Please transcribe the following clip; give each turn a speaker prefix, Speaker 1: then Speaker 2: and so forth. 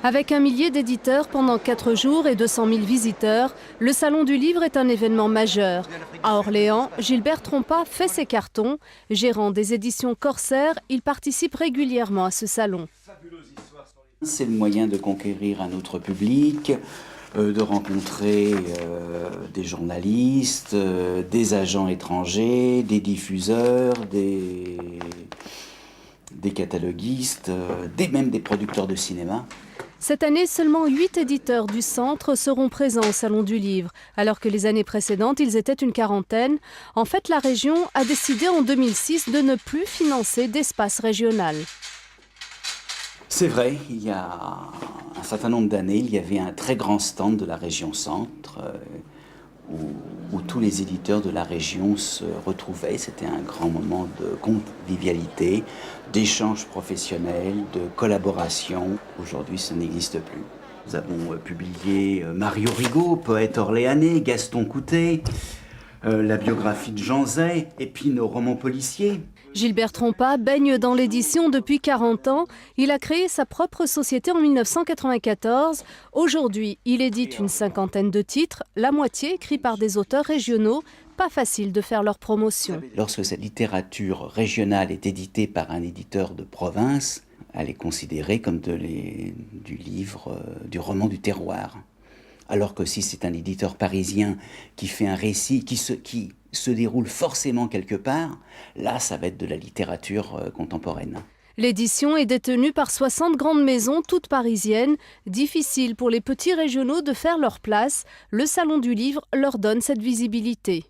Speaker 1: Avec 1 millier d'éditeurs pendant 4 jours et 200 000 visiteurs, le Salon du Livre est un événement majeur. À Orléans, Gilbert Trompa fait ses cartons. Gérant des éditions Corsair, il participe régulièrement à ce salon.
Speaker 2: C'est le moyen de conquérir un autre public, de rencontrer des journalistes, des agents étrangers, des diffuseurs, des cataloguistes, même des producteurs de cinéma.
Speaker 1: Cette année, seulement 8 éditeurs du centre seront présents au Salon du Livre, alors que les années précédentes, ils étaient une quarantaine. En fait, la région a décidé en 2006 de ne plus financer d'espace régional.
Speaker 2: C'est vrai, il y a un certain nombre d'années, il y avait un très grand stand de la région centre où tous les éditeurs de la région se retrouvaient. C'était un grand moment de convivialité, d'échanges professionnels, de collaboration. Aujourd'hui, ça n'existe plus. Nous avons publié Mario Rigaud, poète orléanais, Gaston Coutet, la biographie de Jean Zay, et puis nos romans policiers.
Speaker 1: Gilbert Trompa baigne dans l'édition depuis 40 ans. Il a créé sa propre société en 1994. Aujourd'hui, il édite une 50aine de titres, la moitié écrits par des auteurs régionaux. Pas facile de faire leur promotion.
Speaker 2: Lorsque cette littérature régionale est éditée par un éditeur de province, elle est considérée comme du livre, du roman du terroir. Alors que si c'est un éditeur parisien qui fait un récit qui se déroule forcément quelque part, là, ça va être de la littérature contemporaine.
Speaker 1: L'édition est détenue par 60 grandes maisons, toutes parisiennes. Difficile pour les petits régionaux de faire leur place. Le Salon du Livre leur donne cette visibilité.